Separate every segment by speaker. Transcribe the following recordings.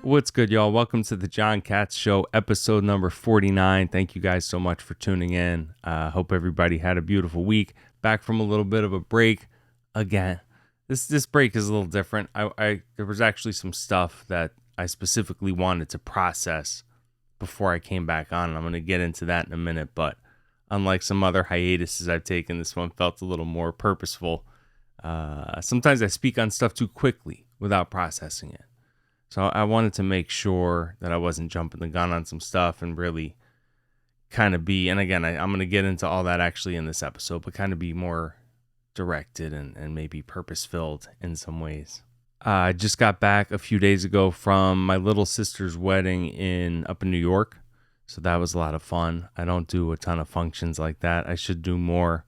Speaker 1: What's good, y'all? Welcome to the John Katz Show, episode number 49. Thank you guys so much for tuning in. Hope everybody had a beautiful week. Back from a little bit of a break. Again, this break is a little different. There was actually some stuff that I specifically wanted to process before I came back on, and I'm going to get into that in a minute. But unlike some other hiatuses I've taken, this one felt a little more purposeful. Sometimes I speak on stuff too quickly without processing it. So I wanted to make sure that I wasn't jumping the gun on some stuff and really kind of be, and again, I'm going to get into all that actually in this episode, but kind of be more directed and maybe purpose-filled in some ways. I just got back a few days ago from my little sister's wedding up in New York. So that was a lot of fun. I don't do a ton of functions like that. I should do more.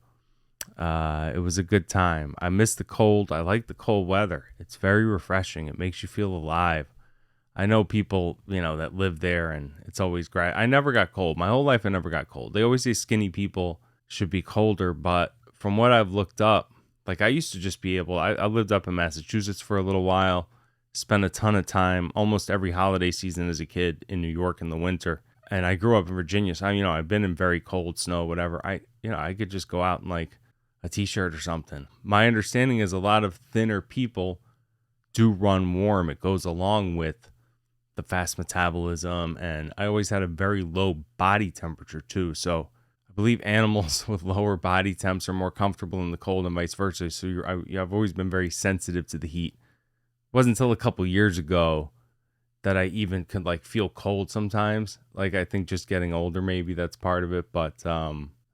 Speaker 1: It was a good time. I miss the cold. I like the cold weather. It's very refreshing. It makes you feel alive. I know people, that live there, and it's always great. I never got cold. My whole life, I never got cold. They always say skinny people should be colder, but from what I've looked up, like I used to just be able, I lived up in Massachusetts for a little while, spent a ton of time, almost every holiday season as a kid in New York in the winter. And I grew up in Virginia, so I've been in very cold snow, whatever. I could just go out in like a t-shirt or something. My understanding is a lot of thinner people do run warm. It goes along with the fast metabolism, and I always had a very low body temperature too. So I believe animals with lower body temps are more comfortable in the cold and vice versa. So I've always been very sensitive to the heat. It wasn't until a couple years ago that I even could like feel cold sometimes. Like I think just getting older, maybe that's part of it. But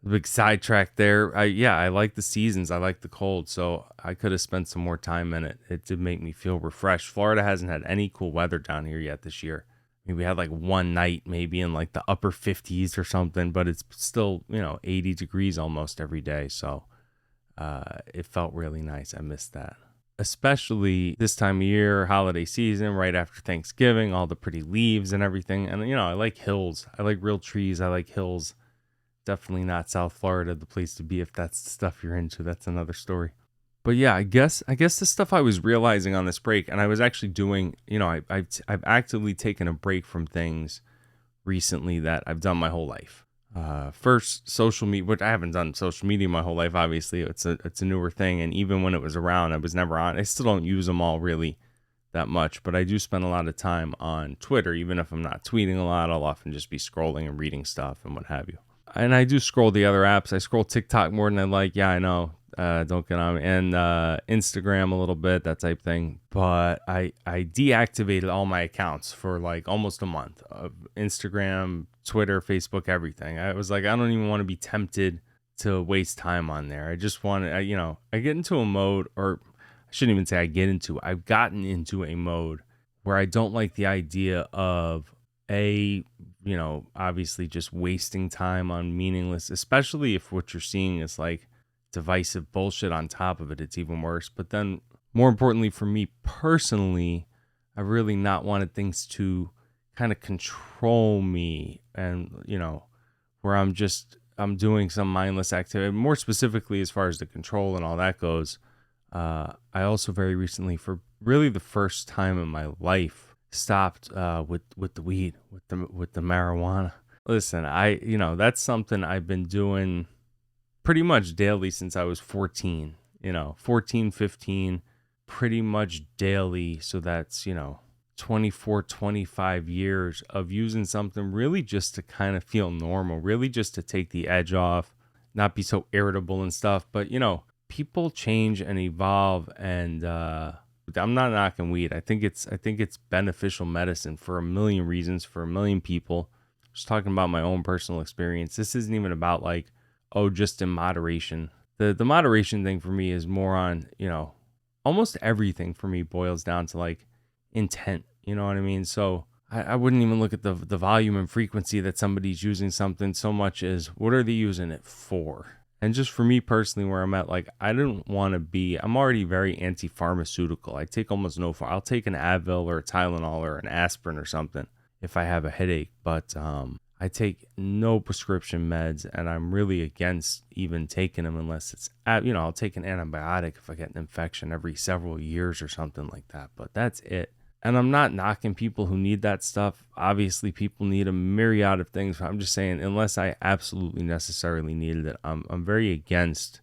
Speaker 1: big sidetrack there. I like the seasons. I like the cold. So I could have spent some more time in it. It did make me feel refreshed. Florida hasn't had any cool weather down here yet this year. I mean, we had like one night maybe in like the upper 50s or something, but it's still, 80 degrees almost every day. So it felt really nice. I missed that. Especially this time of year, holiday season, right after Thanksgiving, all the pretty leaves and everything. And, I like hills. I like real trees. I like hills. Definitely not South Florida, the place to be if that's the stuff you're into. That's another story. But yeah, I guess the stuff I was realizing on this break, and I was actually doing, I've actively taken a break from things recently that I've done my whole life. First, social media, which I haven't done social media my whole life. Obviously, it's a newer thing, and even when it was around, I was never on. I still don't use them all really that much, but I do spend a lot of time on Twitter. Even if I'm not tweeting a lot, I'll often just be scrolling and reading stuff and what have you. And I do scroll the other apps. I scroll TikTok more than I like. Yeah, I know. Don't get on me. And Instagram a little bit, that type thing. But I deactivated all my accounts for like almost a month. Instagram, Twitter, Facebook, everything. I was like, I don't even want to be tempted to waste time on there. I just want to, I get into a mode, or I shouldn't even say I've gotten into a mode where I don't like the idea of obviously just wasting time on meaningless, especially if what you're seeing is like divisive bullshit on top of it. It's even worse. But then more importantly for me personally, I really not wanted things to kind of control me and, where I'm doing some mindless activity. More specifically, as far as the control and all that goes, I also very recently, for really the first time in my life, stopped with the weed, with the marijuana. Listen, that's something I've been doing pretty much daily since I was 14, 14, 15, pretty much daily. So that's, 24, 25 years of using something really just to kind of feel normal, really just to take the edge off, not be so irritable and stuff. But, people change and evolve, and I'm not knocking weed. I think it's beneficial medicine for a million reasons, for a million people. Just talking about my own personal experience. This isn't even about like, just in moderation. The moderation thing for me is more on, almost everything for me boils down to like intent. You know what I mean? So I wouldn't even look at the volume and frequency that somebody's using something so much as what are they using it for? And just for me personally, where I'm at, like, I don't want to be, I'm already very anti-pharmaceutical. I take almost no, I'll take an Advil or a Tylenol or an aspirin or something if I have a headache. But I take no prescription meds, and I'm really against even taking them unless it's, I'll take an antibiotic if I get an infection every several years or something like that. But that's it. And I'm not knocking people who need that stuff. Obviously, people need a myriad of things. I'm just saying, unless I absolutely necessarily needed it, I'm very against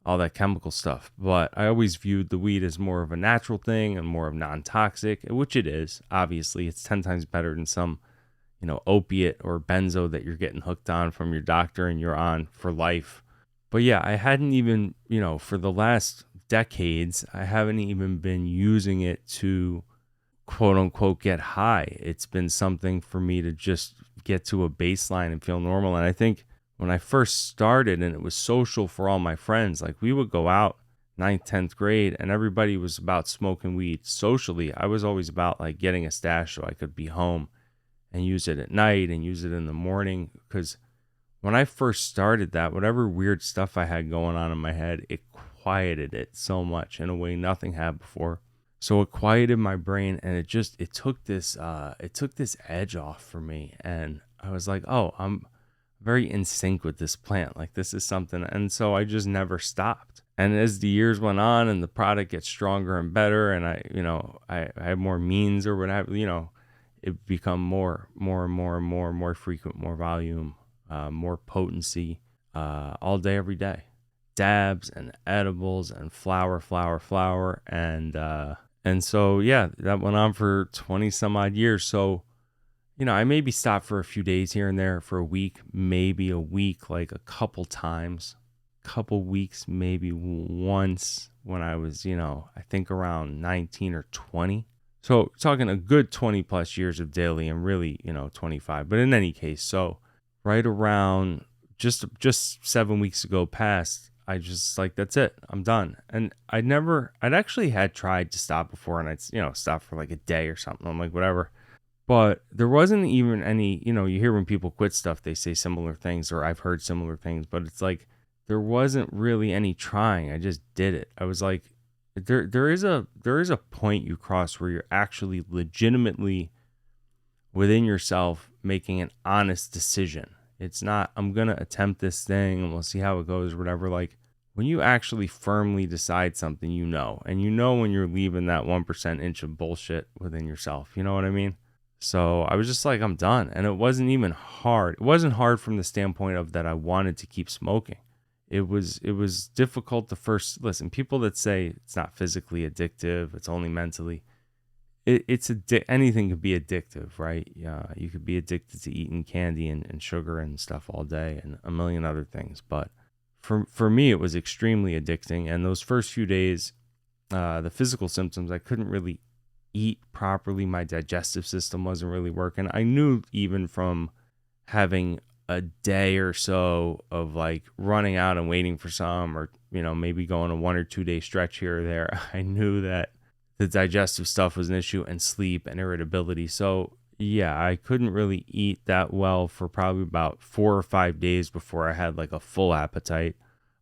Speaker 1: all that chemical stuff. But I always viewed the weed as more of a natural thing and more of non-toxic, which it is. Obviously, it's 10 times better than some, opiate or benzo that you're getting hooked on from your doctor and you're on for life. But yeah, I hadn't even, for the last decades, I haven't even been using it to quote unquote get high. It's been something for me to just get to a baseline and feel normal. And I think when I first started and it was social for all my friends, like we would go out ninth, 10th grade and everybody was about smoking weed socially. I was always about like getting a stash so I could be home and use it at night and use it in the morning. Because when I first started that, whatever weird stuff I had going on in my head, it quieted it so much in a way nothing had before. So it quieted my brain and it took this edge off for me. And I was like, oh, I'm very in sync with this plant. Like this is something. And so I just never stopped. And as the years went on and the product gets stronger and better and I had more means or whatever, it become more frequent, more volume, more potency, all day, every day. Dabs and edibles and flower. And so, yeah, that went on for 20 some odd years. So, I maybe stopped for a few days here and there for a week, maybe a week, like a couple times, couple weeks, maybe once when I was, I think around 19 or 20. So talking a good 20 plus years of daily and really, 25. But in any case, so right around just 7 weeks ago past, I just like, that's it. I'm done. And I'd actually had tried to stop before and I'd, stop for like a day or something. I'm like, whatever. But there wasn't even any, you hear when people quit stuff, they say similar things or I've heard similar things, but it's like, there wasn't really any trying. I just did it. I was like, there is a point you cross where you're actually legitimately within yourself making an honest decision. It's not, I'm going to attempt this thing and we'll see how it goes or whatever. Like when you actually firmly decide something, and when you're leaving that 1% inch of bullshit within yourself, you know what I mean? So I was just like, I'm done. And it wasn't even hard. It wasn't hard from the standpoint of that I wanted to keep smoking. It was difficult to first listen. People that say it's not physically addictive, it's only mentally. Anything could be addictive, right? Yeah, you could be addicted to eating candy and sugar and stuff all day and a million other things. But for me, it was extremely addicting. And those first few days, the physical symptoms, I couldn't really eat properly. My digestive system wasn't really working. I knew even from having a day or so of like running out and waiting for some, or, maybe going a 1 or 2 day stretch here or there, I knew that the digestive stuff was an issue and sleep and irritability. So yeah, I couldn't really eat that well for probably about 4 or 5 days before I had like a full appetite.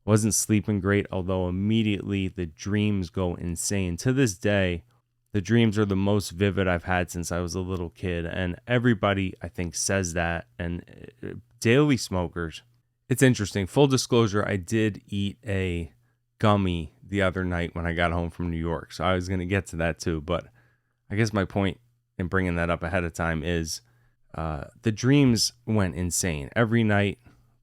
Speaker 1: Wasn't sleeping great, although immediately the dreams go insane. To this day, the dreams are the most vivid I've had since I was a little kid. And everybody, I think, says that. And daily smokers, it's interesting. Full disclosure, I did eat a gummy the other night when I got home from New York. So I was going to get to that too. But I guess my point in bringing that up ahead of time is the dreams went insane. Every night,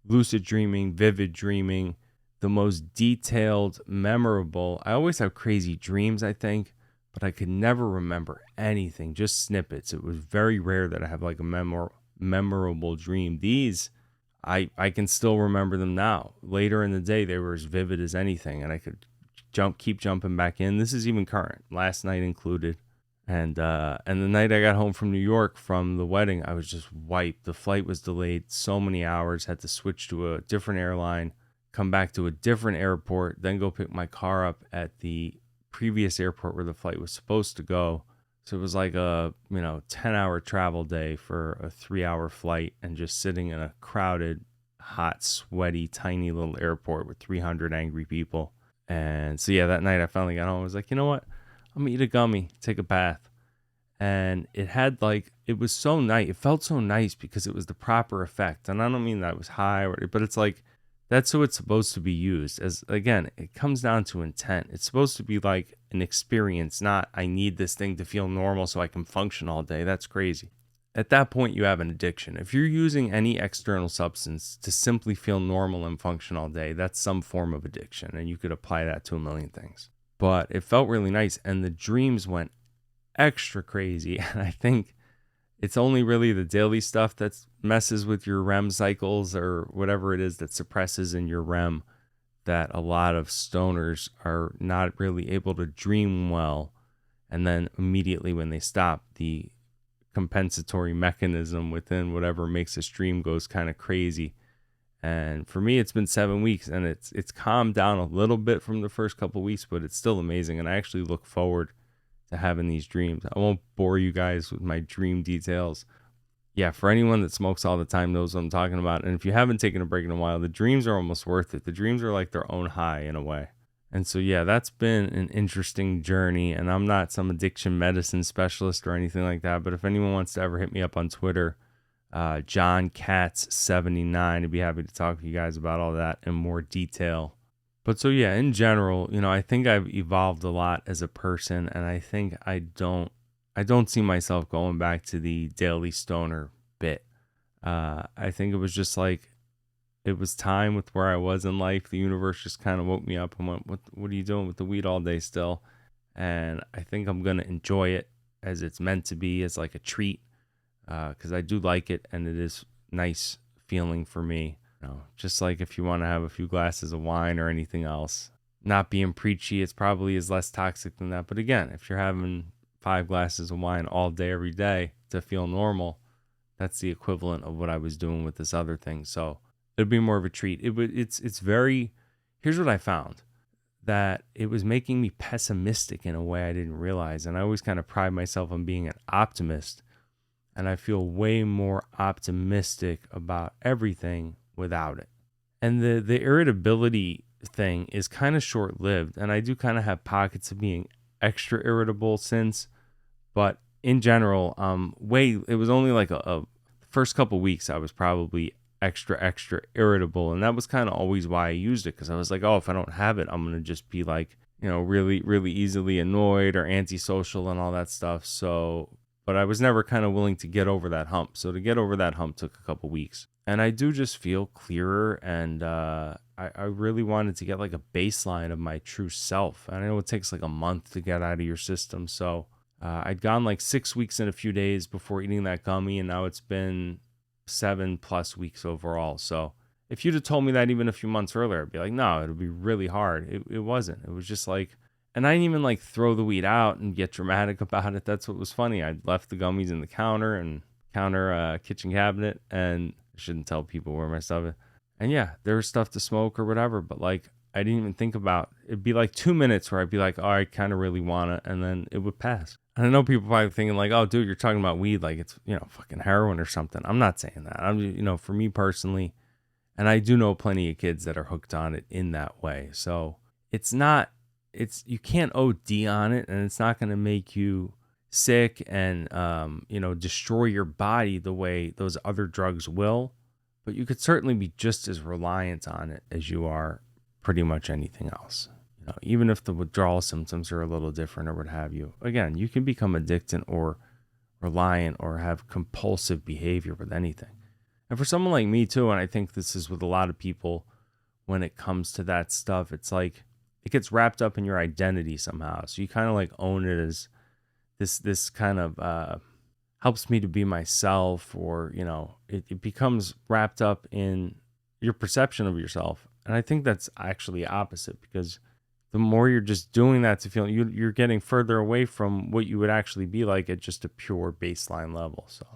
Speaker 1: lucid dreaming, vivid dreaming, the most detailed, memorable. I always have crazy dreams, I think, but I could never remember anything, just snippets. It was very rare that I have like a memorable dream. These, I can still remember them now. Later in the day, they were as vivid as anything, and I could keep jumping back in. This is even current, last night included. And the night I got home from New York from the wedding, I was just wiped. The flight was delayed so many hours, had to switch to a different airline, come back to a different airport, then go pick my car up at the previous airport where the flight was supposed to go. So it was like a 10-hour travel day for a 3-hour flight, and just sitting in a crowded, hot, sweaty, tiny little airport with 300 angry people. And so yeah, that night I finally got home. I was like, you know what? I'm gonna eat a gummy, take a bath. And it was so nice. It felt so nice because it was the proper effect. And I don't mean that I was high, but it's like That's how it's supposed to be used. As again, it comes down to intent. It's supposed to be like an experience, not I need this thing to feel normal so I can function all day. That's crazy. At that point, you have an addiction. If you're using any external substance to simply feel normal and function all day, that's some form of addiction. And you could apply that to a million things. But it felt really nice. And the dreams went extra crazy. And I think it's only really the daily stuff that messes with your REM cycles or whatever it is that suppresses in your REM that a lot of stoners are not really able to dream well. And then immediately when they stop, the compensatory mechanism within whatever makes a dream goes kind of crazy. And for me, it's been 7 weeks, and it's calmed down a little bit from the first couple of weeks, but it's still amazing. And I actually look forward to having these dreams. I won't bore you guys with my dream details. Yeah, for anyone that smokes all the time knows what I'm talking about. And if you haven't taken a break in a while, the dreams are almost worth it. The dreams are like their own high in a way. And so, yeah, that's been an interesting journey. And I'm not some addiction medicine specialist or anything like that. But if anyone wants to ever hit me up on Twitter, John Katz 79, I'd be happy to talk to you guys about all that in more detail. But so, yeah, in general, I think I've evolved a lot as a person. And I think I don't see myself going back to the daily stoner bit. I think it was just like, it was time with where I was in life. The universe just kind of woke me up and went, what are you doing with the weed all day still? And I think I'm going to enjoy it as it's meant to be, as like a treat, because I do like it, and it is nice feeling for me. Just like if you want to have a few glasses of wine or anything else, not being preachy, it's probably is less toxic than that. But again, if you're having 5 glasses of wine all day, every day to feel normal, that's the equivalent of what I was doing with this other thing. So it'd be more of a treat. It's very, here's what I found, that it was making me pessimistic in a way I didn't realize. And I always kind of pride myself on being an optimist. And I feel way more optimistic about everything without it. And the irritability thing is kind of short-lived. And I do kind of have pockets of being extra irritable since, but in general, it was only like a first couple weeks I was probably extra irritable, and that was kind of always why I used it, because I was like, oh, if I don't have it, I'm gonna just be like, really really easily annoyed or antisocial and all that stuff. So, but I was never kind of willing to get over that hump. So to get over that hump took a couple weeks, and I do just feel clearer, and I really wanted to get like a baseline of my true self. And I know it takes like a month to get out of your system, so I'd gone like 6 weeks and a few days before eating that gummy, and now it's been 7+ weeks overall. So if you'd have told me that even a few months earlier, I'd be like, no, it'll be really hard. It wasn't. It was just like, and I didn't even like throw the weed out and get dramatic about it. That's what was funny. I left the gummies in the counter kitchen cabinet, and I shouldn't tell people where my stuff is. And yeah, there was stuff to smoke or whatever, but like, I didn't even think about, it'd be like 2 minutes where I'd be like, oh, I kind of really want it. And then it would pass. And I know people probably thinking like, oh, dude, you're talking about weed like it's, fucking heroin or something. I'm not saying that. I'm, for me personally, and I do know plenty of kids that are hooked on it in that way. So you can't OD on it, and it's not going to make you sick and, destroy your body the way those other drugs will. But you could certainly be just as reliant on it as you are pretty much anything else. Even if the withdrawal symptoms are a little different or what have you. Again, you can become addicted or reliant or have compulsive behavior with anything. And for someone like me too, and I think this is with a lot of people when it comes to that stuff, it's like it gets wrapped up in your identity somehow. So you kind of like own it as this kind of helps me to be myself, or, it becomes wrapped up in your perception of yourself. And I think that's actually opposite, because the more you're just doing that to feel, you're getting further away from what you would actually be like at just a pure baseline level. So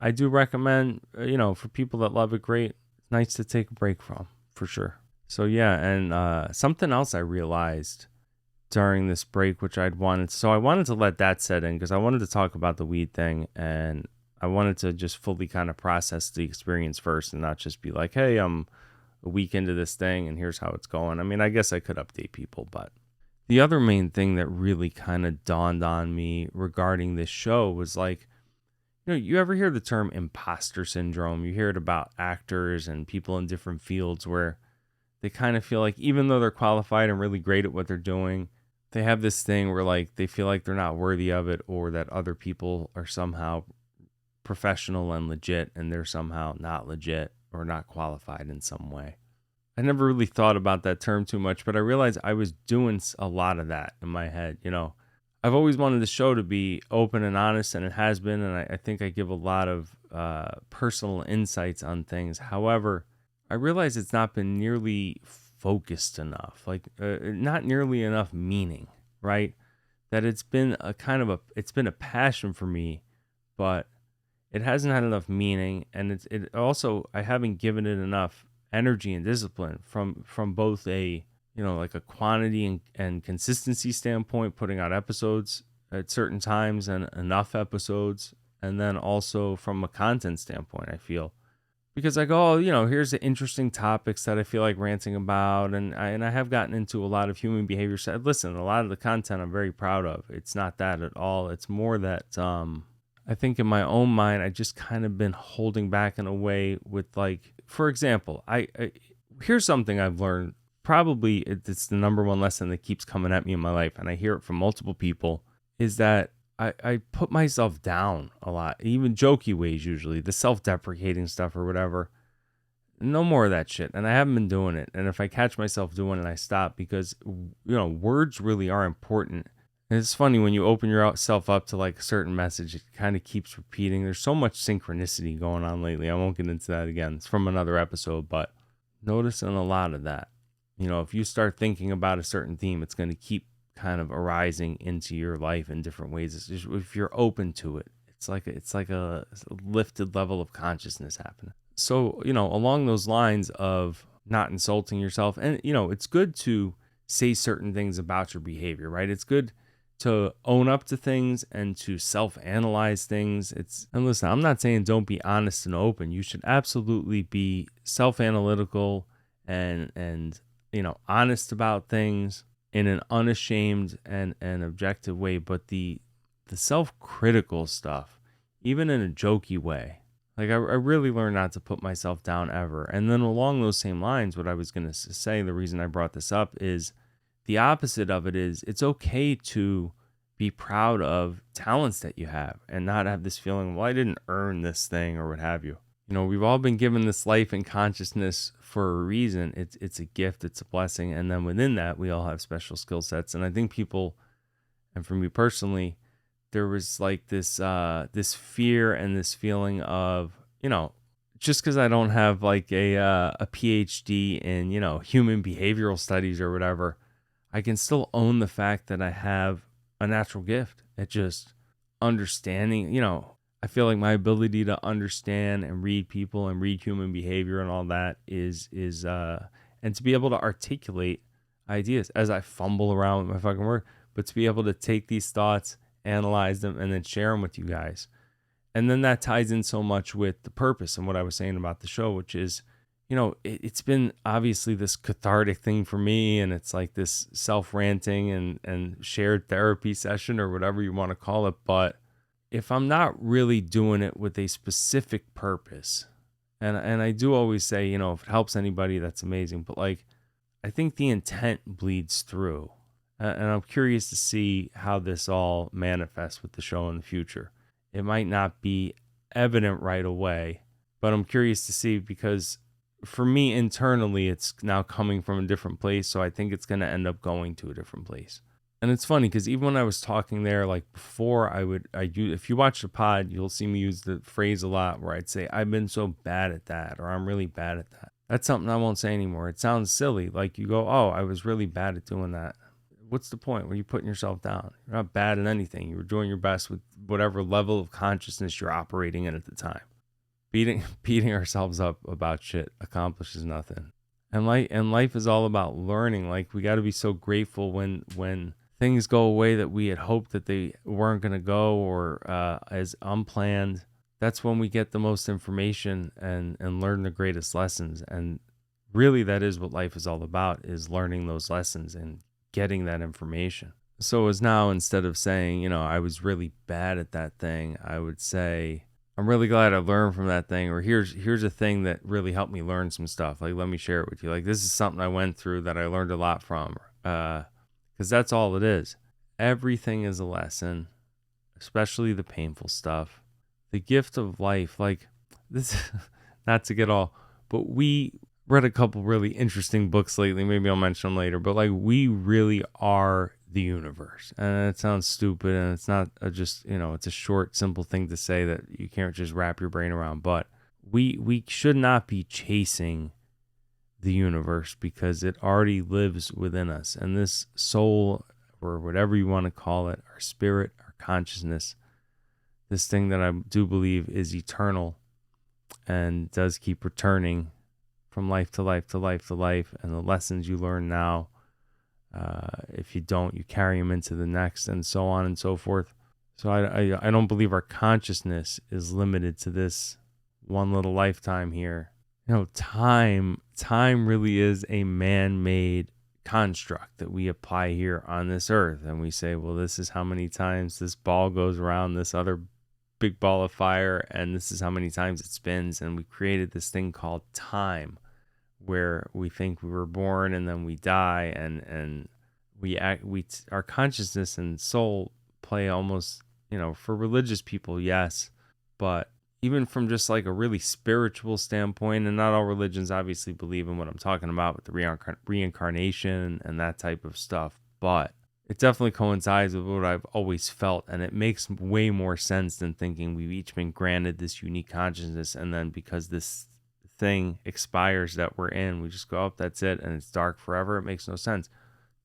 Speaker 1: I do recommend, for people that love it, great. It's nice to take a break from, for sure. So yeah, and something else I realized during this break, which I wanted to let that set in, because I wanted to talk about the weed thing, and I wanted to just fully kind of process the experience first and not just be like, hey, I'm a week into this thing and here's how it's going. I mean, I guess I could update people, but the other main thing that really kind of dawned on me regarding this show was like, You ever hear the term imposter syndrome? You hear it about actors and people in different fields where they kind of feel like even though they're qualified and really great at what they're doing, they have this thing where like they feel like they're not worthy of it, or that other people are somehow professional and legit and they're somehow not legit or not qualified in some way. I never really thought about that term too much, but I realized I was doing a lot of that in my head. I've always wanted the show to be open and honest, and it has been. And I think I give a lot of personal insights on things. However, I realize it's not been nearly focused enough, like not nearly enough meaning, right? That it's been it's been a passion for me, but it hasn't had enough meaning, and it also, I haven't given it enough energy and discipline from both a like a quantity and consistency standpoint, putting out episodes at certain times and enough episodes, and then also from a content standpoint, I feel, because I go, here's the interesting topics that I feel like ranting about, and I have gotten into a lot of human behavior. So listen, a lot of the content I'm very proud of. It's not that at all. It's more that I think in my own mind, I just kind of been holding back in a way with, like, for example, I here's something I've learned. Probably it's the number one lesson that keeps coming at me in my life, and I hear it from multiple people, is that I put myself down a lot, even jokey ways, usually the self-deprecating stuff or whatever. No more of that shit. And I haven't been doing it. And if I catch myself doing it, I stop, because, words really are important. And it's funny when you open yourself up to like a certain message, it kind of keeps repeating. There's so much synchronicity going on lately. I won't get into that again. It's from another episode, but noticing a lot of that. If you start thinking about a certain theme, it's going to keep kind of arising into your life in different ways. It's just, if you're open to it, it's like a lifted level of consciousness happening. So, along those lines of not insulting yourself, and, it's good to say certain things about your behavior, right? It's good to own up to things and to self-analyze things. And listen, I'm not saying don't be honest and open. You should absolutely be self-analytical and honest about things in an unashamed and objective way. But the self-critical stuff, even in a jokey way, like I really learned not to put myself down ever. And then along those same lines, what I was going to say, the reason I brought this up is the opposite of it is it's okay to be proud of talents that you have and not have this feeling, well, I didn't earn this thing or what have you. We've all been given this life and consciousness for a reason. It's a gift, it's a blessing. And then within that, we all have special skill sets. And I think people, and for me personally, there was like this fear and this feeling of, just because I don't have like a PhD in, human behavioral studies or whatever, I can still own the fact that I have a natural gift at just understanding. I feel like my ability to understand and read people and read human behavior and all that is and to be able to articulate ideas as I fumble around with my fucking word, but to be able to take these thoughts, analyze them, and then share them with you guys. And then that ties in so much with the purpose and what I was saying about the show, which is, it's been obviously this cathartic thing for me, and it's like this self-ranting and shared therapy session or whatever you want to call it. But if I'm not really doing it with a specific purpose, and I do always say, if it helps anybody, that's amazing. But like, I think the intent bleeds through. And I'm curious to see how this all manifests with the show in the future. It might not be evident right away, but I'm curious to see, because for me internally, it's now coming from a different place. So I think it's going to end up going to a different place. And it's funny because even when I was talking there, like before, if you watch the pod, you'll see me use the phrase a lot where I'd say, I've been so bad at that, or I'm really bad at that. That's something I won't say anymore. It sounds silly. Like you go, oh, I was really bad at doing that. What's the point? Where are you putting yourself down? You're not bad at anything. You were doing your best with whatever level of consciousness you're operating in at the time. Beating ourselves up about shit accomplishes nothing. And life is all about learning. Like, we got to be so grateful when things go away that we had hoped that they weren't going to go, or as unplanned. That's when we get the most information and learn the greatest lessons. And really, that is what life is all about, is learning those lessons and getting that information. So as now, instead of saying, I was really bad at that thing, I would say, I'm really glad I learned from that thing, or here's a thing that really helped me learn some stuff. Like, let me share it with you. Like, this is something I went through that I learned a lot from. Because that's all it is. Everything is a lesson, especially the painful stuff. The gift of life, like this, not to get all, but we read a couple really interesting books lately. Maybe I'll mention them later, but like, we really are the universe. And it sounds stupid, and it's not it's a short, simple thing to say that you can't just wrap your brain around. But we should not be chasing the universe, because it already lives within us. And this soul, or whatever you want to call it, our spirit, our consciousness, this thing that I do believe is eternal and does keep returning from life to life to life to life. And the lessons you learn now, if you don't, you carry them into the next, and so on and so forth. So I don't believe our consciousness is limited to this one little lifetime here. Time really is a man-made construct that we apply here on this earth. And we say, well, this is how many times this ball goes around this other big ball of fire, and this is how many times it spins. And we created this thing called time, where we think we were born and then we die, and our consciousness and soul play almost, for religious people, yes, but even from just like a really spiritual standpoint, and not all religions obviously believe in what I'm talking about with the reincarnation and that type of stuff, but it definitely coincides with what I've always felt, and it makes way more sense than thinking we've each been granted this unique consciousness, and then because this thing expires that we're in, we just go, oh, that's it, and it's dark forever. It makes no sense.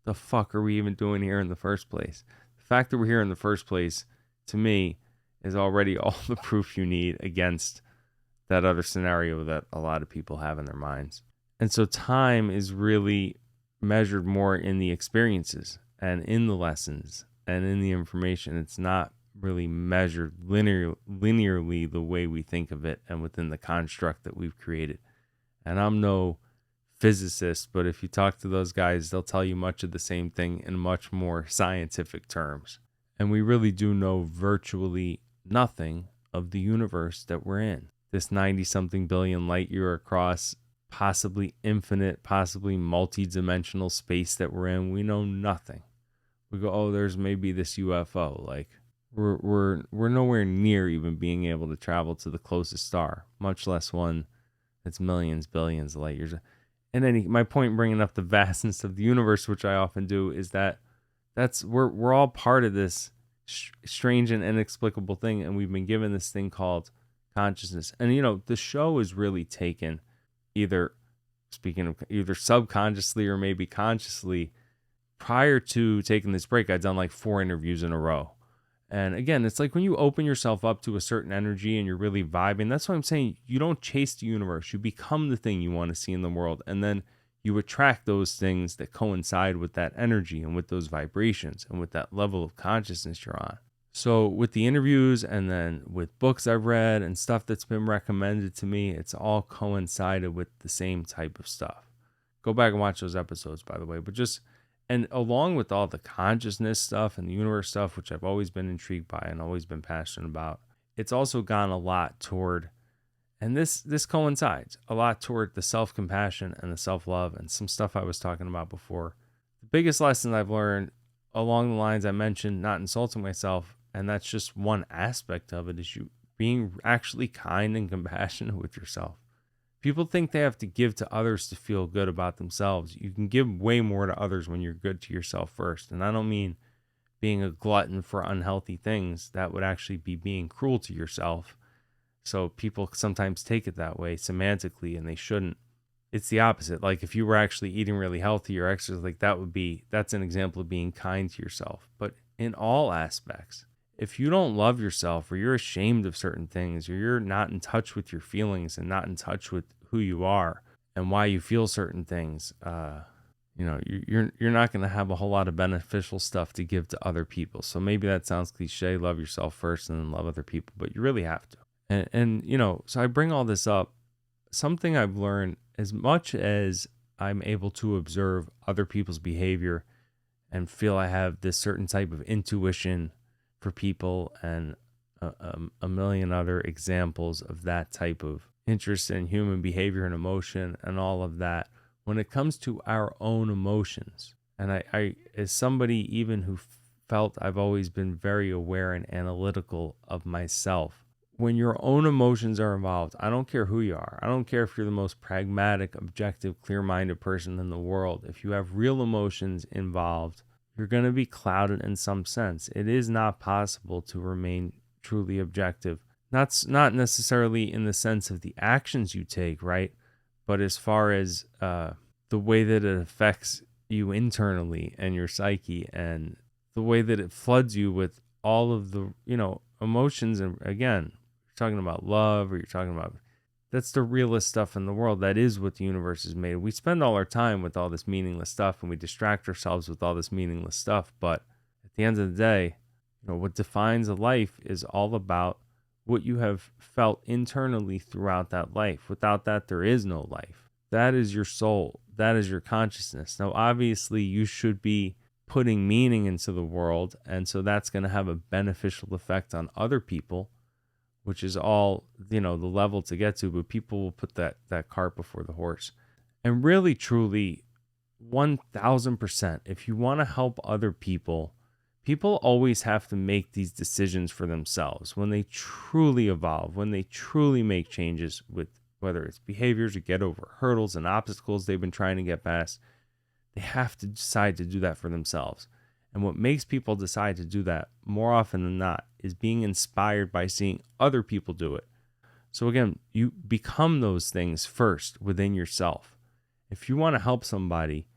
Speaker 1: The fuck are we even doing here in the first place? The fact that we're here in the first place, to me, is already all the proof you need against that other scenario that a lot of people have in their minds. And so time is really measured more in the experiences and in the lessons and in the information. It's not really measured linearly the way we think of it and within the construct that we've created. And I'm no physicist, but if you talk to those guys, they'll tell you much of the same thing in much more scientific terms. And we really do know virtually nothing of the universe that we're in. This 90-something billion light year across, possibly infinite, possibly multi-dimensional space that we're in, we know nothing. We go, oh, there's maybe this UFO. Like, we're nowhere near even being able to travel to the closest star, much less one that's millions, billions of light years. And my point in bringing up the vastness of the universe, which I often do, is that we're all part of this strange and inexplicable thing, and we've been given this thing called consciousness. And the show is really taken either subconsciously or maybe consciously. Prior to taking this break, I'd done like 4 interviews in a row. And again, it's like when you open yourself up to a certain energy and you're really vibing, that's what I'm saying. You don't chase the universe. You become the thing you want to see in the world. And then you attract those things that coincide with that energy and with those vibrations and with that level of consciousness you're on. So with the interviews and then with books I've read and stuff that's been recommended to me, it's all coincided with the same type of stuff. Go back and watch those episodes, by the way. And along with all the consciousness stuff and the universe stuff, which I've always been intrigued by and always been passionate about, it's also gone a lot toward, and this coincides, a lot toward the self-compassion and the self-love and some stuff I was talking about before. The biggest lesson I've learned along the lines I mentioned, not insulting myself, and that's just one aspect of it, is you being actually kind and compassionate with yourself. People think they have to give to others to feel good about themselves. You can give way more to others when you're good to yourself first. And I don't mean being a glutton for unhealthy things. That would actually be being cruel to yourself. So people sometimes take it that way semantically, and they shouldn't. It's the opposite. Like if you were actually eating really healthy or exercise, like that's an example of being kind to yourself. But in all aspects, if you don't love yourself, or you're ashamed of certain things, or you're not in touch with your feelings and not in touch with who you are and why you feel certain things, you're not going to have a whole lot of beneficial stuff to give to other people. So maybe that sounds cliche, love yourself first and then love other people, but you really have to. And so I bring all this up. Something I've learned, as much as I'm able to observe other people's behavior and feel I have this certain type of intuition for people, and a million other examples of that type of interest in human behavior and emotion and all of that. When it comes to our own emotions, and I as somebody even who felt I've always been very aware and analytical of myself, when your own emotions are involved, I don't care who you are. I don't care if you're the most pragmatic, objective, clear-minded person in the world. If you have real emotions involved, you're going to be clouded in some sense. It is not possible to remain truly objective. Not necessarily in the sense of the actions you take, right? But as far as the way that it affects you internally and your psyche, and the way that it floods you with all of the, emotions. And again, you're talking about love, or you're talking about, that's the realest stuff in the world. That is what the universe is made of. We spend all our time with all this meaningless stuff, and we distract ourselves with all this meaningless stuff. But at the end of the day, what defines a life is all about what you have felt internally throughout that life. Without that, there is no life. That is your soul. That is your consciousnness. Now, obviously, you should be putting meaning into the world, and so that's going to have a beneficial effect on other people, which is all, the level to get to. But people will put that cart before the horse. And really, truly, 1000%, if you want to help other people, people always have to make these decisions for themselves. When they truly evolve, when they truly make changes, with whether it's behaviors or get over hurdles and obstacles they've been trying to get past, they have to decide to do that for themselves. And what makes people decide to do that more often than not is being inspired by seeing other people do it. So again, you become those things first within yourself. If you want to help somebody,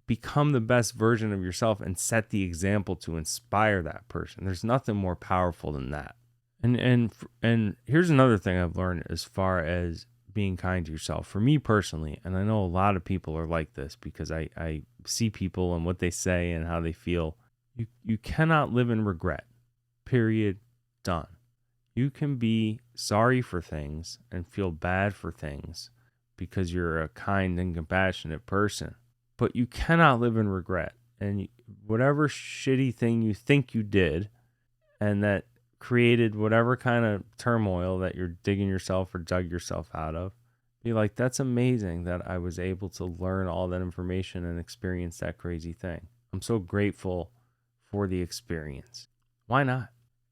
Speaker 1: become the best version of yourself and set the example to inspire that person. There's nothing more powerful than that. And here's another thing I've learned as far as being kind to yourself. For me personally, and I know a lot of people are like this because I see people and what they say and how they feel. You cannot live in regret. Period. Done. You can be sorry for things and feel bad for things because you're a kind and compassionate person. But you cannot live in regret. And whatever shitty thing you think you did, and that created whatever kind of turmoil that you're digging yourself or dug yourself out of, be like, that's amazing that I was able to learn all that information and experience that crazy thing. I'm so grateful for the experience. Why not?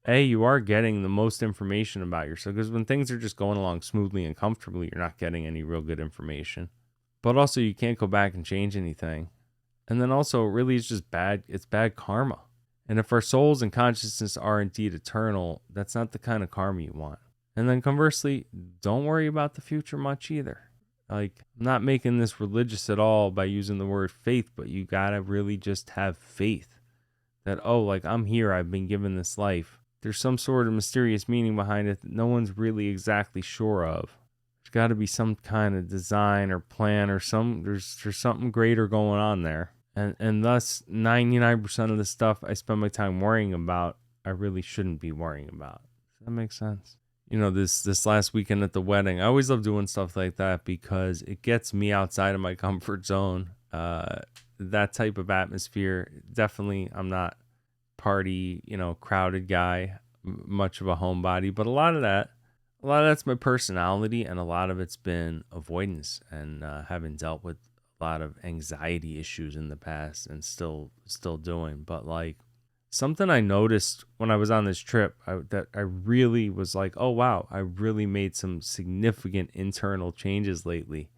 Speaker 1: You are getting the most information about yourself, because when things are just going along smoothly and comfortably, you're not getting any real good information. But also, you can't go back and change anything. And then also, really, it's just bad. It's bad karma. And if our souls and consciousness are indeed eternal, that's not the kind of karma you want. And then conversely, don't worry about the future much either. Like, I'm not making this religious at all by using the word faith, but you gotta really just have faith that, I'm here, I've been given this life. There's some sort of mysterious meaning behind it that no one's really exactly sure of. There's got to be some kind of design or plan, or there's something greater going on there. And thus 99% of the stuff I spend my time worrying about, I really shouldn't be worrying about. Does that make sense? This last weekend at the wedding, I always love doing stuff like that because it gets me outside of my comfort zone. That type of atmosphere, definitely, I'm not party, crowded guy, much of a homebody, but a lot of that's my personality, and a lot of it's been avoidance and having dealt with a lot of anxiety issues in the past and still doing. But like, something I noticed when I was on this trip, that I really was like, oh wow, I really made some significant internal changes lately,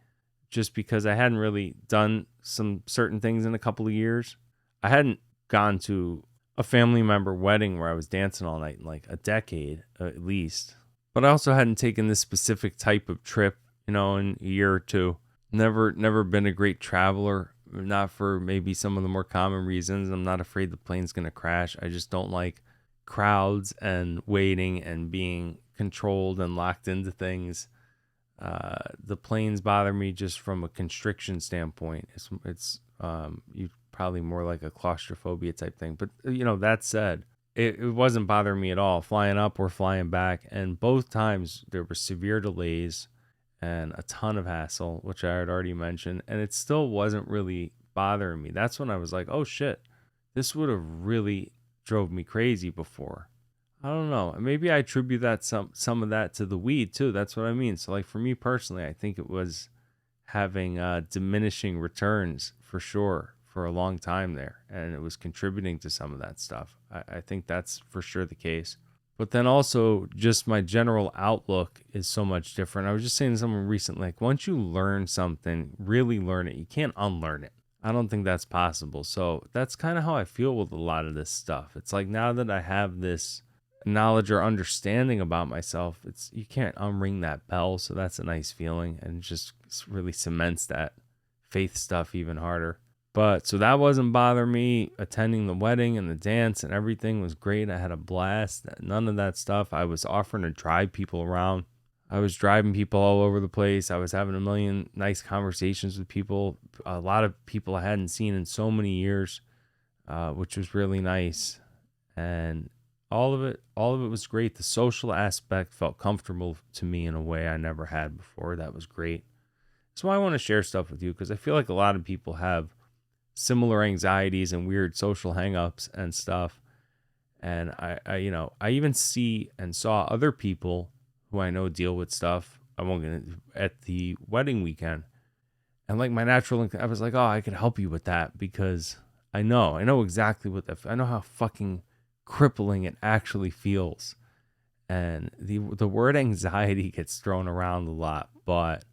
Speaker 1: just because I hadn't really done some certain things in a couple of years. I hadn't gone to a family member wedding where I was dancing all night in like a decade at least. But I also hadn't taken this specific type of trip, in a year or two. Never been a great traveler, not for maybe some of the more common reasons. I'm not afraid the plane's going to crash. I just don't like crowds and waiting and being controlled and locked into things. The planes bother me just from a constriction standpoint. It's you probably more like a claustrophobia type thing. But that said, it wasn't bothering me at all, flying up or flying back. And both times there were severe delays and a ton of hassle, which I had already mentioned, and it still wasn't really bothering me. That's when I was like, oh shit, this would have really drove me crazy before. I don't know. Maybe I attribute that some of that to the weed too. That's what I mean. So like for me personally, I think it was having diminishing returns for sure for a long time there, and it was contributing to some of that stuff. I think that's for sure the case. But then also, just my general outlook is so much different. I was just saying to someone recently, like, once you learn something, really learn it, you can't unlearn it. I don't think that's possible. So that's kind of how I feel with a lot of this stuff. It's like now that I have this knowledge or understanding about myself, it's you can't unring that bell. So that's a nice feeling, and it just really cements that faith stuff even harder. But so that wasn't bothering me. Attending the wedding and the dance and everything was great. I had a blast. None of that stuff. I was offering to drive people around. I was driving people all over the place. I was having a million nice conversations with people. A lot of people I hadn't seen in so many years, which was really nice. And all of it was great. The social aspect felt comfortable to me in a way I never had before. That was great. So I want to share stuff with you because I feel like a lot of people have similar anxieties and weird social hangups and stuff. And I even see and saw other people who I know deal with stuff. I won't get into at the wedding weekend. And like my natural, I was like, oh, I could help you with that because I know exactly I know how fucking crippling it actually feels. And the word anxiety gets thrown around a lot, but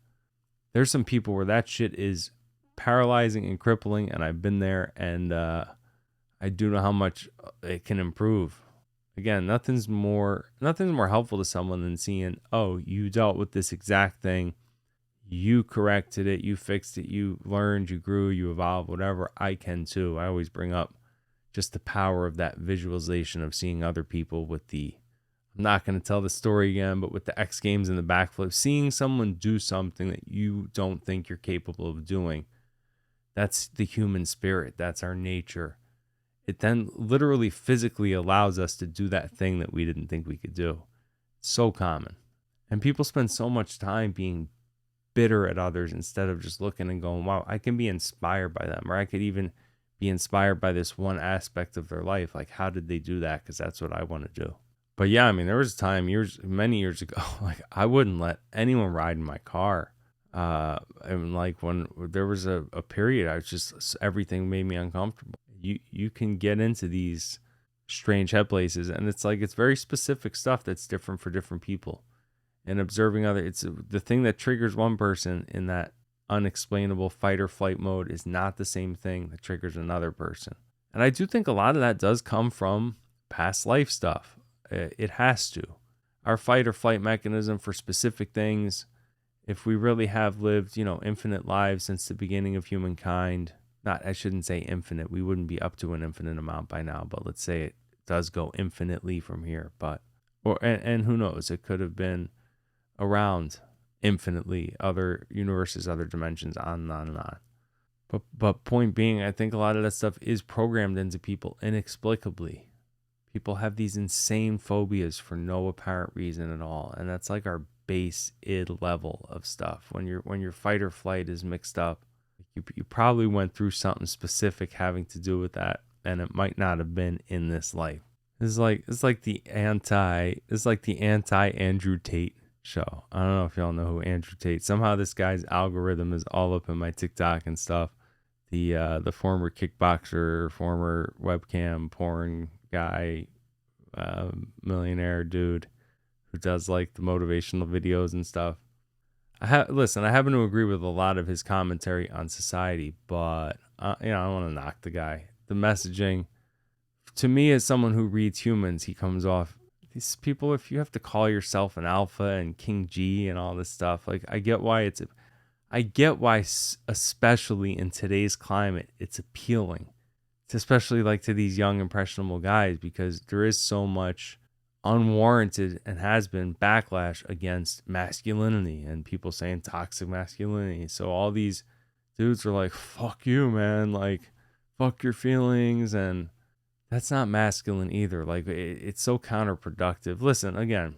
Speaker 1: there's some people where that shit is paralyzing and crippling, and I've been there, and I do know how much it can improve. Again, nothing's more helpful to someone than seeing, oh, you dealt with this exact thing, you corrected it, you fixed it, you learned, you grew, you evolved, whatever. I can too. I always bring up just the power of that visualization of seeing other people with I'm not going to tell the story again, but with the X Games and the backflip, seeing someone do something that you don't think you're capable of doing. That's the human spirit. That's our nature. It then literally physically allows us to do that thing that we didn't think we could do. It's so common. And people spend so much time being bitter at others instead of just looking and going, wow, I can be inspired by them. Or I could even be inspired by this one aspect of their life. Like, how did they do that? Because that's what I want to do. But yeah, I mean, there was a time many years ago, like I wouldn't let anyone ride in my car. And like when there was a period, everything made me uncomfortable. You can get into these strange head places, and it's like it's very specific stuff that's different for different people. And observing it's the thing that triggers one person in that unexplainable fight or flight mode is not the same thing that triggers another person. And I do think a lot of that does come from past life stuff. It has to. Our fight or flight mechanism for specific things, if we really have lived, infinite lives since the beginning of humankind, I shouldn't say infinite, we wouldn't be up to an infinite amount by now, but let's say it does go infinitely from here, and who knows, it could have been around infinitely, other universes, other dimensions, on and on and on. But point being, I think a lot of that stuff is programmed into people inexplicably. People have these insane phobias for no apparent reason at all, and that's like our base id level of stuff. When your fight or flight is mixed up, you probably went through something specific having to do with that, and it might not have been in this life. It's like the anti Andrew Tate show. I don't know if y'all know who Andrew Tate. Somehow this guy's algorithm is all up in my TikTok and stuff. The former kickboxer, former webcam porn guy, millionaire dude who does like the motivational videos and stuff. I happen to agree with a lot of his commentary on society, but I don't want to knock the guy. The messaging, to me, as someone who reads humans, he comes off, these people, if you have to call yourself an alpha and King G and all this stuff, like I get why especially in today's climate, it's appealing. It's especially like to these young impressionable guys, because there is so much unwarranted and has been backlash against masculinity and people saying toxic masculinity. So all these dudes are like, fuck you, man, like fuck your feelings, and that's not masculine either. Like it's so counterproductive. Listen, again,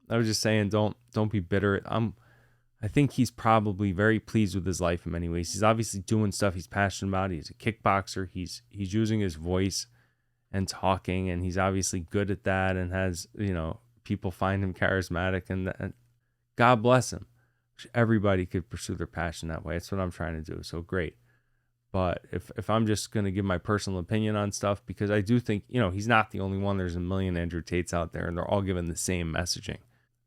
Speaker 1: I was just saying, don't be bitter. I think he's probably very pleased with his life in many ways. He's obviously doing stuff he's passionate about. He's a kickboxer. He's using his voice and talking, and he's obviously good at that and has, people find him charismatic, and God bless him. Everybody could pursue their passion that way. That's what I'm trying to do. So great. But if I'm just going to give my personal opinion on stuff, because I do think, he's not the only one. There's a million Andrew Tates out there, and they're all given the same messaging.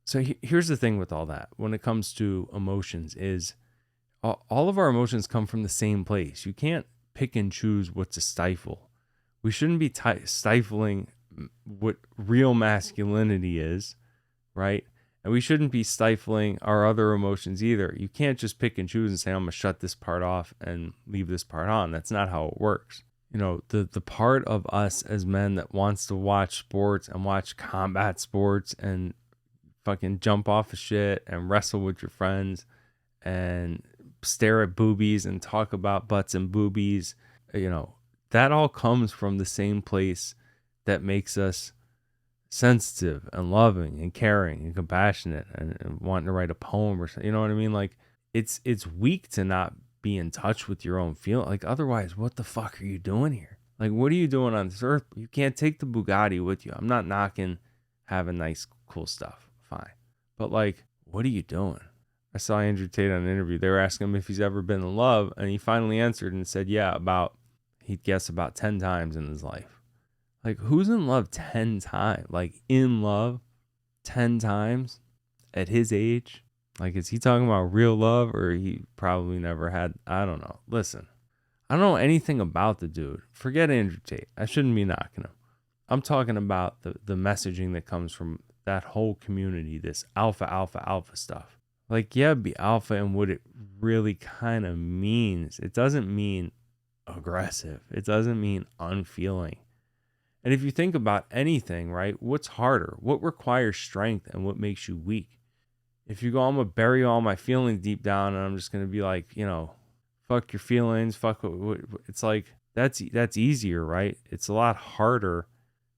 Speaker 1: So here's the thing with all that. When it comes to emotions, is all of our emotions come from the same place. You can't pick and choose what to stifle. We shouldn't be stifling what real masculinity is, right? And we shouldn't be stifling our other emotions either. You can't just pick and choose and say, I'm going to shut this part off and leave this part on. That's not how it works. The part of us as men that wants to watch sports and watch combat sports and fucking jump off of shit and wrestle with your friends and stare at boobies and talk about butts and boobies, that all comes from the same place that makes us sensitive and loving and caring and compassionate and wanting to write a poem or something. You know what I mean? Like it's weak to not be in touch with your own feeling. Like otherwise, what the fuck are you doing here? Like, what are you doing on this earth? You can't take the Bugatti with you. I'm not knocking having nice, cool stuff. Fine. But like, what are you doing? I saw Andrew Tate on an interview. They were asking him if he's ever been in love, and he finally answered and said, yeah, he'd guess about 10 times in his life. Like, who's in love 10 times? Like, in love 10 times at his age? Like, is he talking about real love, or he probably never had? I don't know. Listen, I don't know anything about the dude. Forget Andrew Tate. I shouldn't be knocking him. I'm talking about the messaging that comes from that whole community, this alpha stuff. Like, yeah, be alpha and what it really kind of means. It doesn't mean aggressive. It doesn't mean unfeeling. And if you think about anything, right, what's harder? What requires strength and what makes you weak? If you go, I'm going to bury all my feelings deep down and I'm just going to be like, fuck your feelings, fuck what, it's like, that's easier, right? It's a lot harder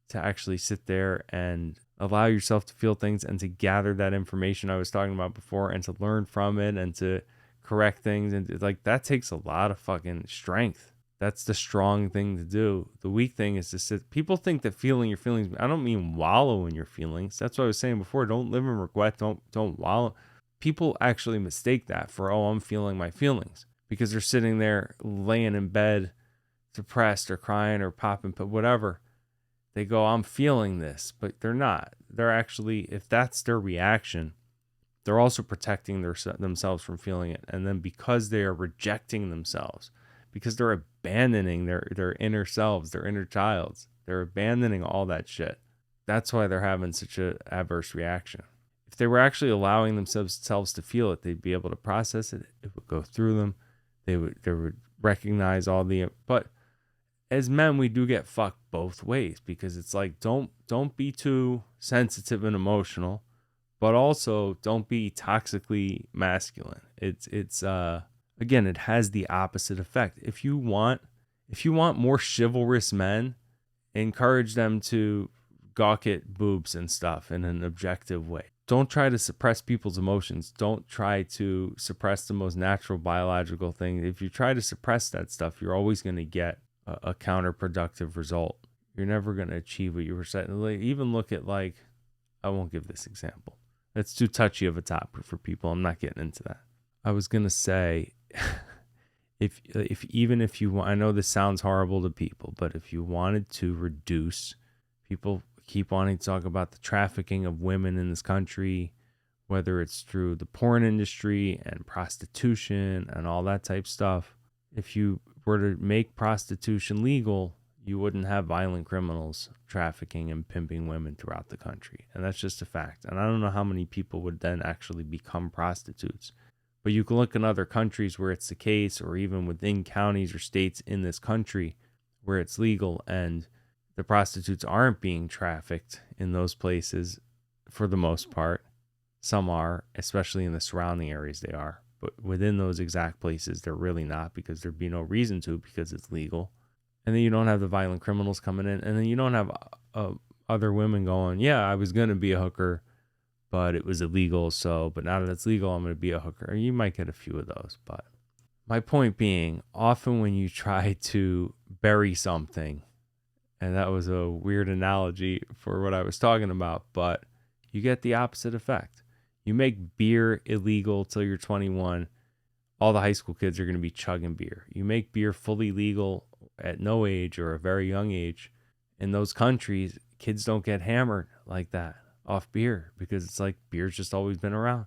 Speaker 1: to actually sit there and allow yourself to feel things and to gather that information I was talking about before and to learn from it and to correct things. And like, that takes a lot of fucking strength. That's the strong thing to do. The weak thing is to sit. People think that feeling your feelings, I don't mean wallow in your feelings. That's what I was saying before. Don't live in regret. Don't wallow. People actually mistake that for, I'm feeling my feelings, because they're sitting there laying in bed, depressed or crying or popping, but whatever. They go, I'm feeling this, but they're not. They're actually, if that's their reaction, they're also protecting themselves from feeling it. And then because they are rejecting themselves, because they're abandoning their inner selves, their inner childs, they're abandoning all that shit. That's why they're having such an adverse reaction. If they were actually allowing themselves to feel it, they'd be able to process it. It would go through them. They would recognize all the, but as men, we do get fucked both ways, because it's like, don't be too sensitive and emotional, but also don't be toxically masculine. It's again, it has the opposite effect. If you want more chivalrous men, encourage them to gawk at boobs and stuff in an objective way. Don't try to suppress people's emotions. Don't try to suppress the most natural biological thing. If you try to suppress that stuff, you're always going to get a counterproductive result. You're never going to achieve what you were setting. Even look at, like, I won't give this example. It's too touchy of a topic for people. I'm not getting into that. I was going to say, if you want, I know this sounds horrible to people, but if you wanted to reduce, people keep wanting to talk about the trafficking of women in this country, whether it's through the porn industry and prostitution and all that type stuff. If you were to make prostitution legal, you wouldn't have violent criminals trafficking and pimping women throughout the country. And that's just a fact. And I don't know how many people would then actually become prostitutes. But you can look in other countries where it's the case, or even within counties or states in this country where it's legal, and the prostitutes aren't being trafficked in those places for the most part. Some are, especially in the surrounding areas they are. But within those exact places, they're really not, because there'd be no reason to, because it's legal. And then you don't have the violent criminals coming in. And then you don't have other women going, yeah, I was going to be a hooker, but it was illegal. But now that it's legal, I'm going to be a hooker. You might get a few of those. But my point being, often when you try to bury something And that was a weird analogy for what I was talking about, but you get the opposite effect. You make beer illegal till you're 21, all the high school kids are going to be chugging beer. You make beer fully legal at no age or a very young age. In those countries, kids don't get hammered like that off beer because it's like beer's just always been around.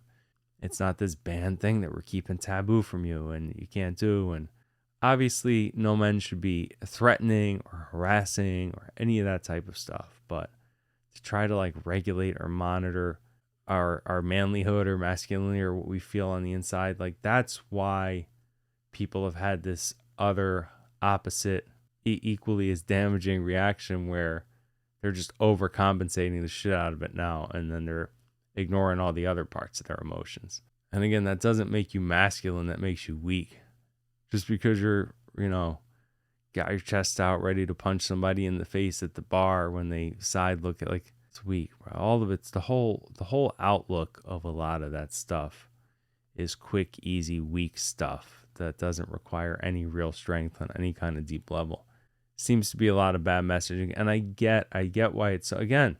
Speaker 1: It's not this banned thing that we're keeping taboo from you and you can't do. And obviously, no men should be threatening or harassing or any of that type of stuff. But to try to like regulate or monitor our manlyhood or masculinity or what we feel on the inside, like that's why people have had this other opposite, equally as damaging reaction where they're just overcompensating the shit out of it now, and then they're ignoring all the other parts of their emotions. And again, that doesn't make you masculine, that makes you weak. Just because you're, got your chest out ready to punch somebody in the face at the bar when they side look at, like, it's weak. All of it's the whole outlook of a lot of that stuff is quick, easy, weak stuff that doesn't require any real strength on any kind of deep level. Seems to be a lot of bad messaging, and I get why it's, again,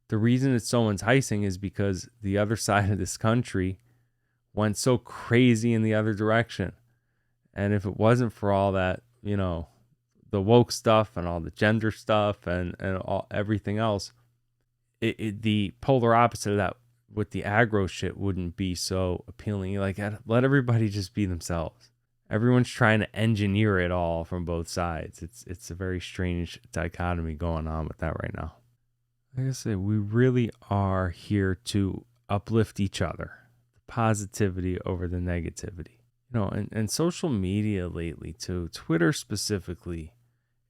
Speaker 1: the reason it's so enticing is because the other side of this country went so crazy in the other direction. And if it wasn't for all that, the woke stuff and all the gender stuff and everything else, the polar opposite of that with the aggro shit wouldn't be so appealing. Like, let everybody just be themselves. Everyone's trying to engineer it all from both sides. It's a very strange dichotomy going on with that right now. Like I said, we really are here to uplift each other. The positivity over the negativity. And social media lately too, Twitter specifically,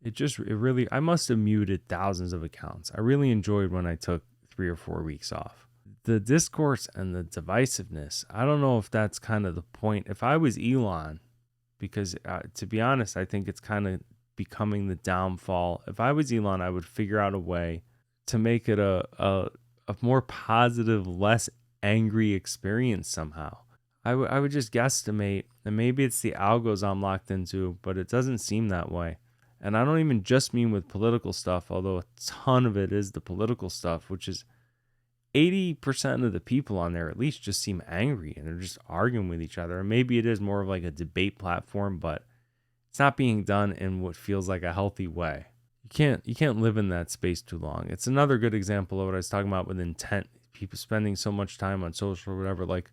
Speaker 1: I must have muted thousands of accounts. I really enjoyed when I took 3 or 4 weeks off. The discourse and the divisiveness, I don't know if that's kind of the point. If I was Elon, because to be honest, I think it's kind of becoming the downfall. If I was Elon, I would figure out a way to make it a more positive, less angry experience somehow. I would just guesstimate, and maybe it's the algos I'm locked into, but it doesn't seem that way. And I don't even just mean with political stuff, although a ton of it is the political stuff, which is 80% of the people on there at least just seem angry and they're just arguing with each other. And maybe it is more of like a debate platform, but it's not being done in what feels like a healthy way. You can't live in that space too long. It's another good example of what I was talking about with intent. People spending so much time on social or whatever, like,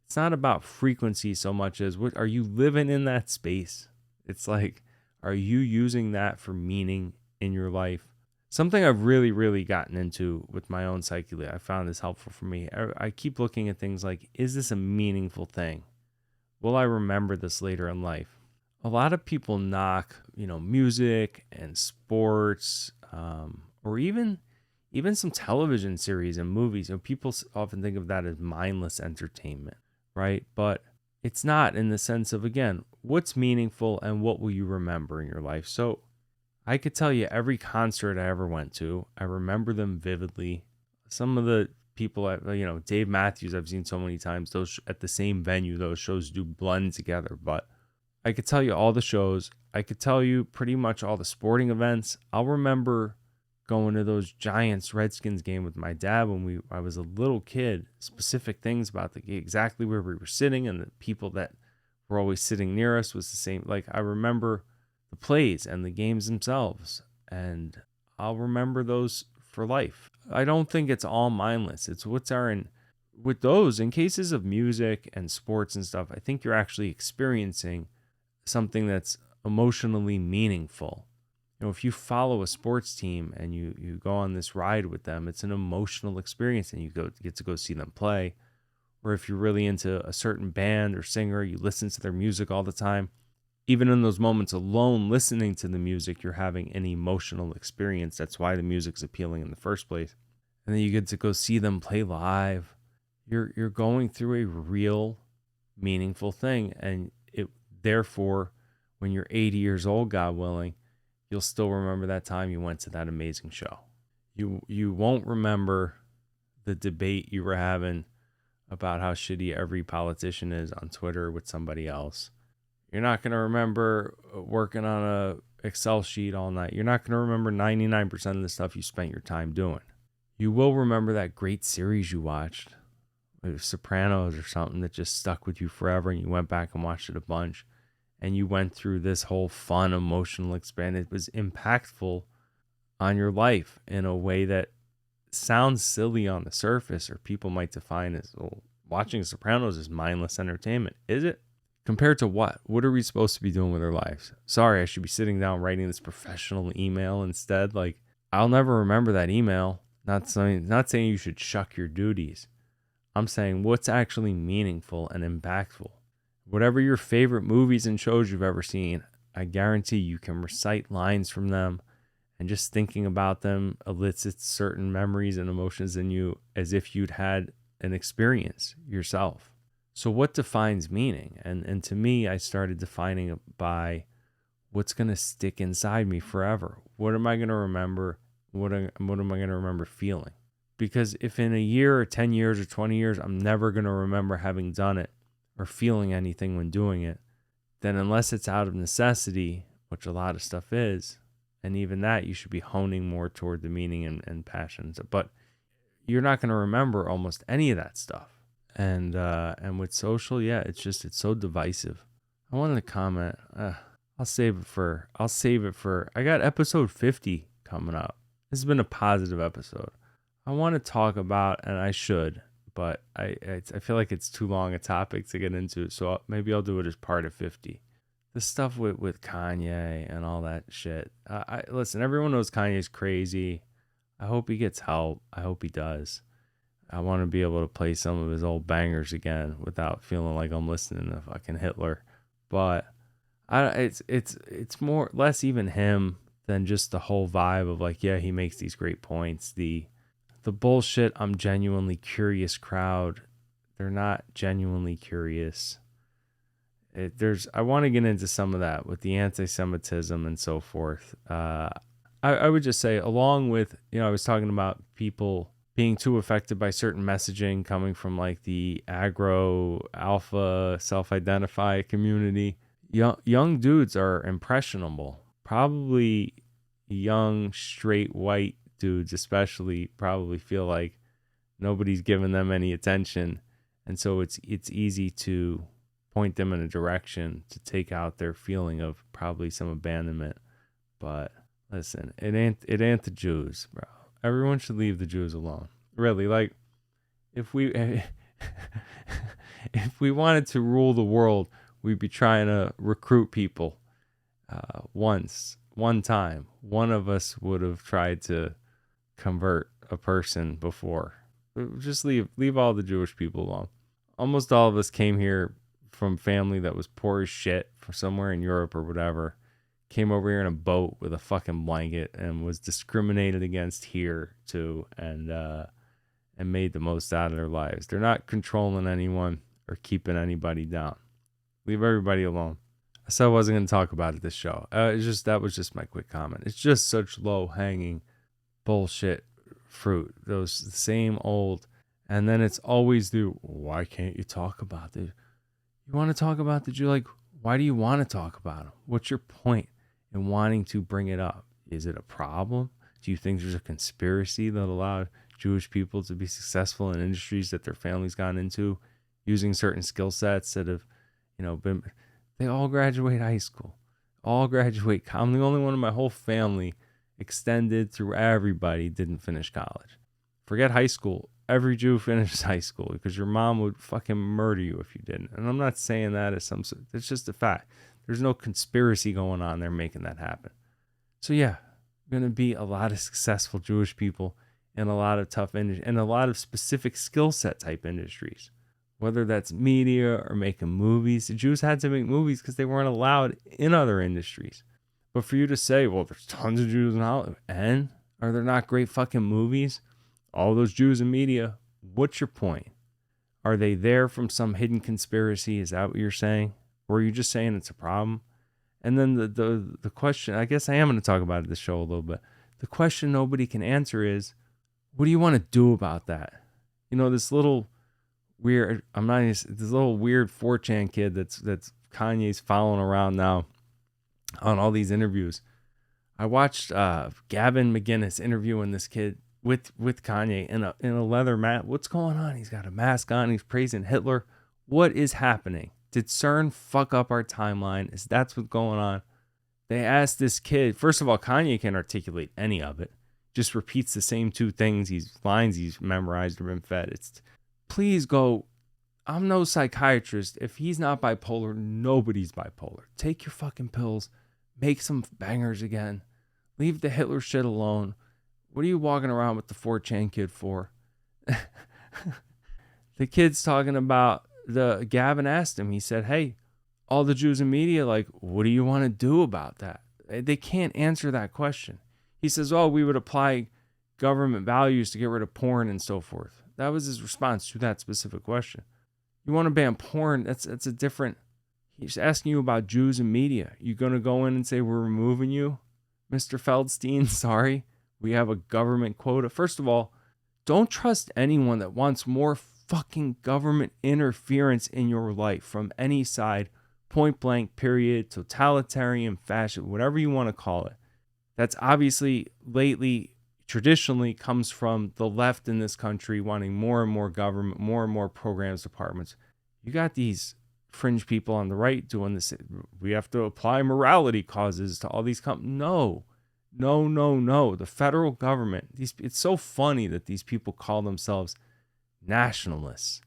Speaker 1: it's not about frequency so much as what are you living in that space? It's like, are you using that for meaning in your life? Something I've really, really gotten into with my own psyche, I found this helpful for me. I keep looking at things like, is this a meaningful thing? Will I remember this later in life? A lot of people knock, music and sports, or even some television series and movies. People often think of that as mindless entertainment, right? But it's not, in the sense of, again, what's meaningful and what will you remember in your life? So I could tell you every concert I ever went to, I remember them vividly. Some of the people, Dave Matthews, I've seen so many times. Those at the same venue, those shows do blend together. But I could tell you all the shows. I could tell you pretty much all the sporting events. I'll remember going to those Giants-Redskins game with my dad when I was a little kid. Specific things about the game, exactly where we were sitting, and the people that were always sitting near us was the same. Like, I remember the plays and the games themselves, and I'll remember those for life. I don't think it's all mindless. It's with those, in cases of music and sports and stuff, I think you're actually experiencing something that's emotionally meaningful. If you follow a sports team and you go on this ride with them, it's an emotional experience, and you get to go see them play. Or if you're really into a certain band or singer, you listen to their music all the time. Even in those moments alone, listening to the music, you're having an emotional experience. That's why the music's appealing in the first place. And then you get to go see them play live. You're going through a real, meaningful thing. And therefore, when you're 80 years old, God willing, you'll still remember that time you went to that amazing show. You won't remember the debate you were having about how shitty every politician is on Twitter with somebody else. You're not going to remember working on Excel sheet all night. You're not going to remember 99% of the stuff you spent your time doing. You will remember that great series you watched, like Sopranos or something, that just stuck with you forever, and you went back and watched it a bunch, and you went through this whole fun emotional experience. It was impactful on your life in a way that sounds silly on the surface, or people might define as, well, watching Sopranos is mindless entertainment. Is it? Compared to what? What are we supposed to be doing with our lives? Sorry, I should be sitting down writing this professional email instead. Like, I'll never remember that email. Not saying you should shuck your duties. I'm saying what's actually meaningful and impactful. Whatever your favorite movies and shows you've ever seen, I guarantee you can recite lines from them, and just thinking about them elicits certain memories and emotions in you as if you'd had an experience yourself. So what defines meaning? And to me, I started defining it by what's going to stick inside me forever. What am I going to remember? What am I going to remember feeling? Because if in a year or 10 years or 20 years, I'm never going to remember having done it or feeling anything when doing it, then unless it's out of necessity, which a lot of stuff is, and even that, you should be honing more toward the meaning and passions. But you're not going to remember almost any of that stuff. And with social, yeah, it's so divisive. I wanted to comment. I'll save it for. I got episode 50 coming up. This has been a positive episode. I want to talk about, and I should, but I feel like it's too long a topic to get into. So maybe I'll do it as part of 50. The stuff with Kanye and all that shit. Listen, everyone knows Kanye's crazy. I hope he gets help. I hope he does. I want to be able to play some of his old bangers again without feeling like I'm listening to fucking Hitler. But it's more less even him than just the whole vibe of like, yeah, he makes these great points. The bullshit, I'm genuinely curious crowd, they're not genuinely curious. I want to get into some of that with the anti-Semitism and so forth. I would just say, along with, I was talking about people being too affected by certain messaging coming from like the aggro alpha self-identify community. Young dudes are impressionable. Probably young, straight, white dudes especially probably feel like nobody's giving them any attention. And so it's easy to point them in a direction to take out their feeling of probably some abandonment. But listen, it ain't the Jews, bro. Everyone should leave the Jews alone. Really, like, if we wanted to rule the world, we'd be trying to recruit people. One time, one of us would have tried to convert a person before. Just leave all the Jewish people alone. Almost all of us came here from family that was poor as shit from somewhere in Europe or whatever. Came over here in a boat with a fucking blanket and was discriminated against here too, and made the most out of their lives. They're not controlling anyone or keeping anybody down. Leave everybody alone. I said I wasn't going to talk about it this show. That was just my quick comment. It's just such low-hanging bullshit fruit. Those same old, and then it's always why can't you talk about it? You want to talk about the Jew? Like, why do you want to talk about them? What's your point in wanting to bring it up? Is it a problem? Do you think there's a conspiracy that allowed Jewish people to be successful in industries that their families got into, using certain skill sets that have, been? They all graduate high school, all graduate. I'm the only one in my whole family, extended through everybody, didn't finish college. Forget high school. Every Jew finishes high school because your mom would fucking murder you if you didn't. And I'm not saying that as it's just a fact. There's no conspiracy going on there making that happen. So yeah, going to be a lot of successful Jewish people in a lot of tough industries and a lot of specific skill set type industries, whether that's media or making movies. The Jews had to make movies because they weren't allowed in other industries. But for you to say, well, there's tons of Jews in Hollywood, and are there not great fucking movies? All those Jews in media, what's your point? Are they there from some hidden conspiracy? Is that what you're saying? Or are you just saying it's a problem? And then the question, I guess I am going to talk about it this show a little bit. The question nobody can answer is, what do you want to do about that? This little weird, this little weird 4chan kid that's Kanye's following around now on all these interviews. I watched Gavin McInnes interviewing this kid with Kanye in a leather mat. What's going on? He's got a mask on. He's praising Hitler. What is happening? Did CERN fuck up our timeline? Is that's what's going on? They asked this kid. First of all, Kanye can't articulate any of it. Just repeats the same two things. Lines he's memorized or been fed. It's please go. I'm no psychiatrist. If he's not bipolar, nobody's bipolar. Take your fucking pills. Make some bangers again. Leave the Hitler shit alone. What are you walking around with the 4chan kid for? The kid's talking about Gavin asked him, he said, hey, all the Jews in media, like, what do you want to do about that? They can't answer that question. He says, oh, we would apply government values to get rid of porn and so forth. That was his response to that specific question. You want to ban porn? That's a different. He's asking you about Jews and media. You going to go in and say we're removing you, Mr. Feldstein? Sorry, we have a government quota. First of all, don't trust anyone that wants more fucking government interference in your life from any side, point blank, period, totalitarian, fascist, whatever you want to call it. That's obviously lately, traditionally comes from the left in this country wanting more and more government, more and more programs, departments. You got these fringe people on the right doing this. We have to apply morality causes to all these companies. No. The federal government, it's so funny that these people call themselves nationalists.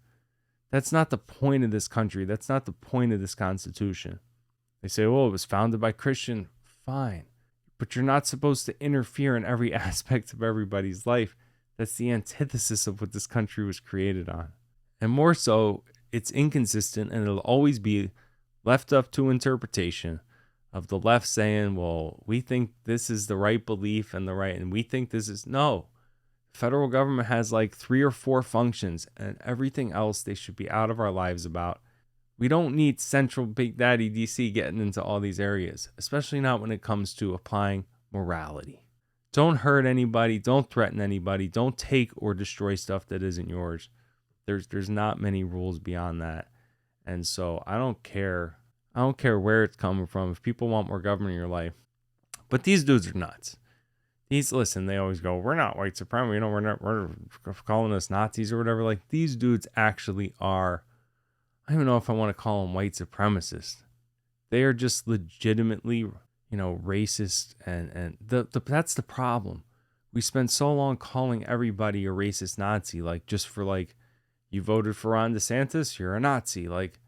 Speaker 1: That's not the point of this country. That's not the point of this Constitution. They say, well, it was founded by Christian. Fine. But you're not supposed to interfere in every aspect of everybody's life. That's the antithesis of what this country was created on. And more so, it's inconsistent, and it'll always be left up to interpretation of the left saying, well, we think this is the right belief and we think this is. No. Federal government has like 3 or 4 functions, and everything else they should be out of our lives about. We don't need central Big Daddy DC getting into all these areas, especially not when it comes to applying morality. Don't hurt anybody. Don't threaten anybody. Don't take or destroy stuff that isn't yours. There's not many rules beyond that. And so I don't care. I don't care where it's coming from. If people want more government in your life. But these dudes are nuts. Listen, they always go, we're not white supremacy. We're calling us Nazis or whatever. Like, these dudes actually are. I don't even know if I want to call them white supremacists. They are just legitimately, racist, and that's the problem. We spend so long calling everybody a racist Nazi, like just for like, you voted for Ron DeSantis, you're a Nazi. Like,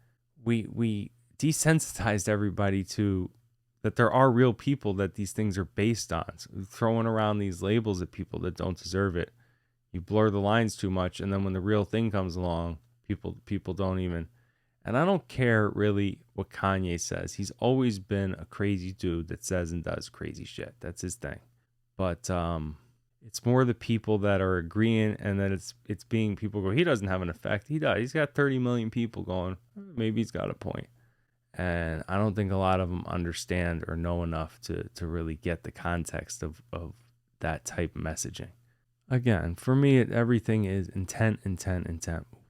Speaker 1: we desensitized everybody to that there are real people that these things are based on. So throwing around these labels at people that don't deserve it. You blur the lines too much, and then when the real thing comes along, people don't even. And I don't care really what Kanye says. He's always been a crazy dude that says and does crazy shit. That's his thing. But it's more the people that are agreeing, and then it's being people go, he doesn't have an effect. He does. He's got 30 million people going, maybe he's got a point. And I don't think a lot of them understand or know enough to really get the context of that type of messaging. Again, for me, everything is intent.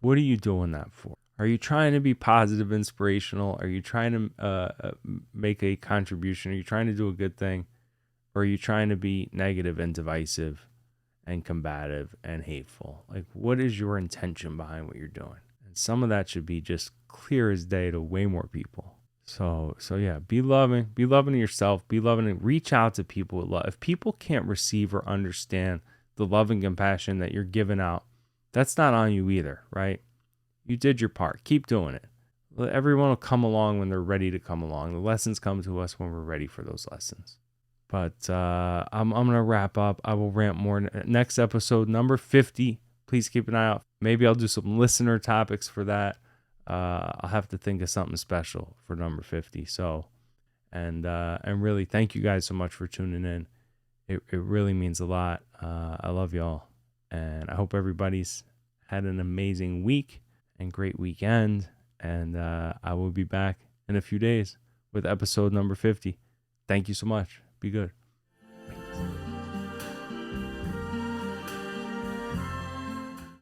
Speaker 1: What are you doing that for? Are you trying to be positive, inspirational? Are you trying to make a contribution? Are you trying to do a good thing? Or are you trying to be negative and divisive and combative and hateful? Like, what is your intention behind what you're doing? And some of that should be just clear as day to way more people. So yeah, be loving to yourself, be loving, and reach out to people with love. If people can't receive or understand the love and compassion that you're giving out, that's not on you either, right? You did your part. Keep doing it. Everyone will come along when they're ready to come along. The lessons come to us when we're ready for those lessons. But I'm going to wrap up. I will rant more next episode, number 50. Please keep an eye out. Maybe I'll do some listener topics for that. I'll have to think of something special for number 50. So, and really, thank you guys so much for tuning in. It really means a lot. I love y'all. And I hope everybody's had an amazing week and great weekend. And I will be back in a few days with episode number 50. Thank you so much. Be good.